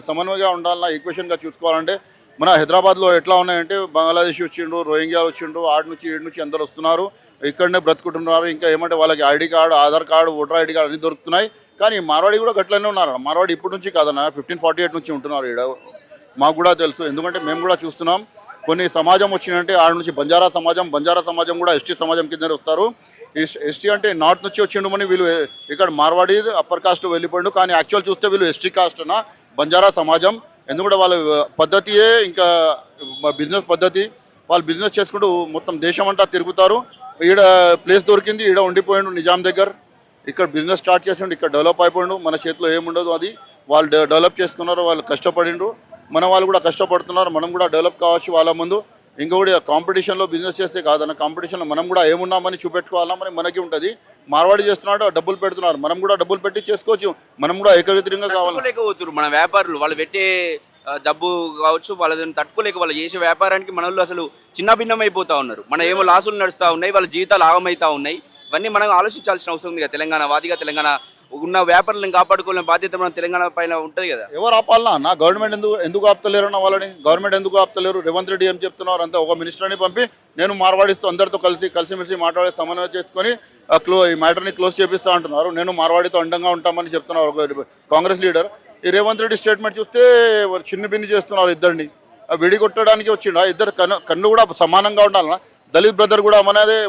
సమన్వయంగా ఉండాలన్నా, ఈక్వేషన్గా చూసుకోవాలంటే మన హైదరాబాద్లో ఎట్లా ఉన్నాయంటే బంగ్లాదేశ్ వచ్చిండు, రోహింగ్యా వచ్చిండు, ఆడి నుంచి ఈడి నుంచి అందరు వస్తున్నారు, ఇక్కడనే బ్రతుకుంటున్నారు. ఇంకా ఏమంటే వాళ్ళకి ID card, Aadhaar card, voter ID card అన్నీ దొరుకుతున్నాయి. కానీ మార్వాడి కూడా గట్లనే ఉన్నారు. మార్వాడి ఇప్పటి నుంచి కాదన్న 1548 నుంచి ఉంటున్నారు ఇక్కడ, మాకు కూడా తెలుసు. ఎందుకంటే మేము కూడా చూస్తున్నాం, కొన్ని సమాజం వచ్చిందంటే ఆడ నుంచి బంజారా సమాజం కూడా ఎస్టీ సమాజం కింద వస్తారు. ఎస్టీ అంటే నార్త్ నుంచి వచ్చిండు అని వీళ్ళు ఇక్కడ మార్వాడి అప్పర్ కాస్ట్ వెళ్ళిపోయిండు, కానీ యాక్చువల్ చూస్తే వీళ్ళు ఎస్టీ కాస్ట్ అన్న బంజారా సమాజం. ఎందుకంటే వాళ్ళ పద్ధతియే ఇంకా బిజినెస్ పద్ధతి, వాళ్ళు బిజినెస్ చేసుకుంటూ మొత్తం దేశం అంతా తిరుగుతారు. ఈడ ప్లేస్ దొరికింది, ఈడ ఉండిపోయిండు నిజాం దగ్గర, ఇక్కడ బిజినెస్ స్టార్ట్ చేసిండు, ఇక్కడ డెవలప్ అయిపోయిండు. మన చేతిలో ఏముండదు, అది వాళ్ళు డెవలప్ చేసుకున్నారు, వాళ్ళు కష్టపడిండ్రు, మన వాళ్ళు కూడా కష్టపడుతున్నారు. మనం కూడా డెవలప్ కావచ్చు వాళ్ళ ముందు. ఇంకొకటి కాంపిటీషన్లో బిజినెస్ చేస్తే కాదన్న, కాంపిటీషన్లో మనం కూడా ఏమున్నామని చూపెట్టుకోవాలని మనకి ఉంటుంది. మార్వాడి చేస్తున్నాడు, డబ్బులు పెడుతున్నారు, మనం కూడా డబ్బులు పెట్టి చేసుకోవచ్చు, మనం కూడా ఏకగ్రీవంగా కావాలి. తట్టుకోలేకపోతున్నారు మన వ్యాపారులు, వాళ్ళు పెట్టే డబ్బు కావచ్చు, వాళ్ళని తట్టుకోలేక వాళ్ళు చేసే వ్యాపారానికి మనలో అసలు చిన్న భిన్నం అయిపోతూ ఉన్నారు. మన ఏమో లాసులు నడుస్తూ ఉన్నాయి, వాళ్ళ జీవితాలు ఆగమవుతూ ఉన్నాయి. ఇవన్నీ మనం ఆలోచించాల్సిన అవసరం ఉంది కదా. తెలంగాణ వాదిగా తెలంగాణ ఉన్న వ్యాపారులను కాపాడుకోవాలని బాధ్యత మన తెలంగాణ పైన ఉంటుంది కదా. ఎవరు ఆపాలన్నా అన్న? గవర్నమెంట్ ఎందుకు ఆపుతలేరు అన్న వాళ్ళని? గవర్నమెంట్ ఎందుకు ఆపుతలేరు? రేవంత్ రెడ్డి ఏం చెప్తున్నారు? అంతా ఒక మినిస్టర్ని పంపి నేను మార్వాడిస్తూ అందరితో కలిసిమెలిసి మాట్లాడే సమన్వయం చేసుకొని ఈ మ్యాటర్ని క్లోజ్ చేపిస్తా అంటున్నారు. నేను మార్వాడితో అండంగా ఉంటామని చెప్తున్నారు ఒక కాంగ్రెస్ లీడర్. ఈ రేవంత్ రెడ్డి స్టేట్మెంట్ చూస్తే చిన్న బిన్ని చేస్తున్నారు ఇద్దరిని. విడి కొట్టడానికి వచ్చిండు. ఇద్దరు కన్ను కూడా సమానంగా ఉండాలన్నా. దళిత్ బ్రదర్ కూడా మనదే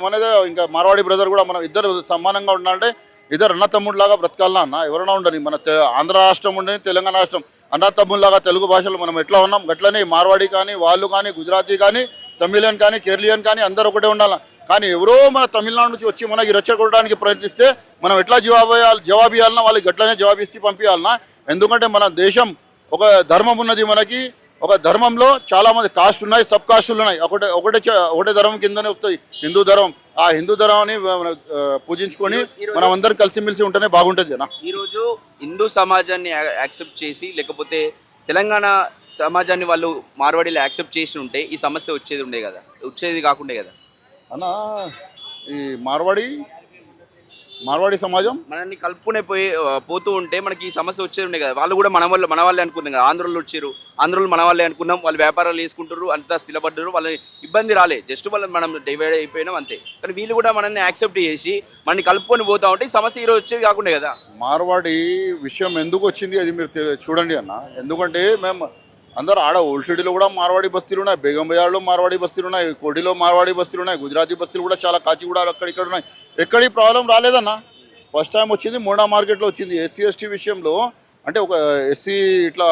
ఇంకా మార్వాడి బ్రదర్ కూడా మనం ఇద్దరు సమానంగా ఉండాలంటే ఇద్దరు అన్న తమ్ముడిలాగా బ్రతకాలన్నా అన్న. ఎవరైనా ఉండని, మన ఆంధ్ర రాష్ట్రం ఉండని, తెలంగాణ రాష్ట్రం అన్న తమ్ముడిలాగా తెలుగు భాషలో మనం ఎట్లా ఉన్నాం గట్లనే మార్వాడి కానీ, వాళ్ళు కానీ, గుజరాతీ కానీ, తమిళియన్ కానీ, కేరళియన్ కానీ అందరూ ఒకటే ఉండాలి. కానీ ఎవరో మన తమిళనాడు నుంచి వచ్చి మనకి రెచ్చగొట్టడానికి ప్రయత్నిస్తే మనం ఎట్లా జవాబు ఇవ్వాలన్నా, వాళ్ళకి గట్లనే జవాబు ఇచ్చి పంపించాలన్నా. ఎందుకంటే మన దేశం ఒక ధర్మం ఉన్నది, మనకి ఒక ధర్మంలో చాలా మంది కాస్ట్ ఉన్నాయి, సబ్ కాస్టులు ఉన్నాయి. ఒకటే ధర్మం కిందనే వస్తుంది హిందూ ధర్మం. ఆ హిందూ ధర్మాన్ని పూజించుకొని మనం అందరం కలిసిమెలిసి ఉంటేనే బాగుంటుంది అన్న. ఈరోజు హిందూ సమాజాన్ని యాక్సెప్ట్ చేసి, లేకపోతే తెలంగాణ సమాజాన్ని వాళ్ళు మార్వాడీలు యాక్సెప్ట్ చేసి ఉంటే ఈ సమస్య వచ్చేది కాకుండే కదా అన్న. ఈ మార్వాడి సమాజం మనల్ని కలుపుకునే పోతూ ఉంటే మనకి ఈ సమస్య వచ్చేది ఉండే కదా. వాళ్ళు కూడా మన వాళ్ళే అనుకున్నాం కదా. ఆంధ్రలో వచ్చారు, ఆంధ్రలో మన వాళ్ళే అనుకున్నాం, వాళ్ళు వ్యాపారాలు చేసుకుంటారు, అంతా స్థిరపడ్డారు, వాళ్ళని ఇబ్బంది రాలే, జస్ట్ వాళ్ళని మనం డివైడ్ అయిపోయినాం అంతే. కానీ వీళ్ళు కూడా మనల్ని యాక్సెప్ట్ చేసి మనల్ని కలుపుకొని పోతా ఉంటే ఈ సమస్య ఈరోజు వచ్చేది కాకుండే కదా. మార్వాడి విషయం ఎందుకు వచ్చింది అది మీరు చూడండి అన్న. ఎందుకంటే మేము అందరూ ఆడ ఓల్సిటీలో కూడా మార్వాడి బస్తీలు ఉన్నాయి, బేగం బజార్లో మార్వాడి బస్తీలు ఉన్నాయి, కోటిలో మార్వాడి బస్తీలు ఉన్నాయి, గుజరాతీ బస్తీలు కూడా చాలా కాచిగూడ అక్కడిక్కడ ఉన్నాయి. ఎక్కడి ప్రాబ్లం రాలేదన్న. ఫస్ట్ టైం వచ్చింది మోడా మార్కెట్లో వచ్చింది. ఎస్సీ ఎస్టీ విషయంలో అంటే ఒక ఎస్సీ ఇట్లా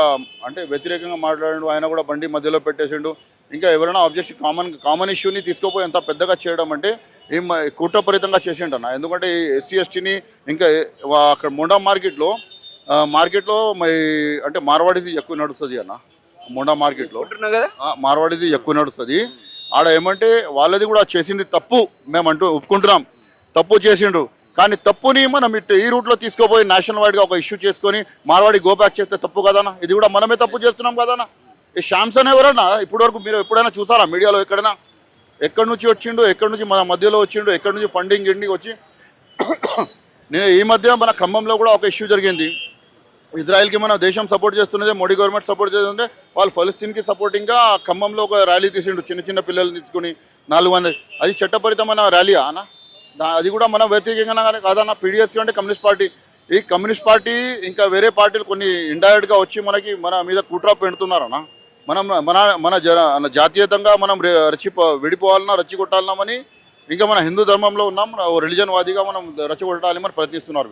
అంటే వ్యతిరేకంగా మాట్లాడిండు, ఆయన కూడా బండి మధ్యలో పెట్టేసిండు. ఇంకా ఎవరైనా ఆబ్జెక్షన్ కామన్ ఇష్యూని తీసుకుపోయి ఎంత పెద్దగా చేయడం అంటే ఏం కుట్రపరితంగా చేసిండన్న. ఎందుకంటే ఎస్సీ ఎస్టీని ఇంకా అక్కడ మోడా మార్కెట్లో అంటే మార్వాడిది ఎక్కువ నడుస్తుంది అన్న. మోడా మార్కెట్లో మార్వాడిది ఎక్కువ నడుస్తుంది. ఆడ ఏమంటే వాళ్ళది కూడా చేసింది తప్పు, మేము ఒప్పుకుంటున్నాం, తప్పు చేసిండ్రు. కానీ తప్పుని మనం ఈ రూట్లో తీసుకుపోయి నేషనల్ వైడ్గా ఒక ఇష్యూ చేసుకొని మార్వాడి గో బ్యాక్ చేస్తే తప్పు కదనా? ఇది కూడా మనమే తప్పు చేస్తున్నాం కదనా? ఈ శాంసన్ ఎవరన్నా ఇప్పటివరకు మీరు ఎప్పుడైనా చూసారా మీడియాలో ఎక్కడైనా? ఎక్కడి నుంచి వచ్చిండు, ఎక్కడి నుంచి మన మధ్యలో వచ్చిండు, ఎక్కడి నుంచి ఫండింగ్ ఇండికి వచ్చి నేను ఈ మధ్య మన ఖమ్మంలో కూడా ఒక ఇష్యూ జరిగింది. ఇజ్రాయెల్కి మన దేశం సపోర్ట్ చేస్తున్నదే, మోడీ గవర్నమెంట్ సపోర్ట్ చేస్తుంటే వాళ్ళు ఫలస్తీన్కి సపోర్టింగ్గా ఖమ్మంలో ఒక ర్యాలీ తీసిండు, చిన్న చిన్న పిల్లల్ని తీసుకుని 400. అది చట్టపరితమైన ర్యాలీ అన్న? అది కూడా మన వ్యతిరేకంగా కానీ కాదన్న. పీడిఎస్ అంటే కమ్యూనిస్ట్ పార్టీ. ఈ కమ్యూనిస్ట్ పార్టీ ఇంకా వేరే పార్టీలు కొన్ని ఇండైరెక్ట్గా వచ్చి మన మీద కుట్ర పెడుతున్నారన్న. మనం మన జాతీయతంగా మనం విడిపోవాలన్నా రెచ్చికొట్టాలన్నామని ఇంకా మన హిందూ ధర్మంలో ఉన్నాం, రిలీజన్ వాదిగా మనం రెచ్చగొట్టాలని ప్రయత్నిస్తున్నారు.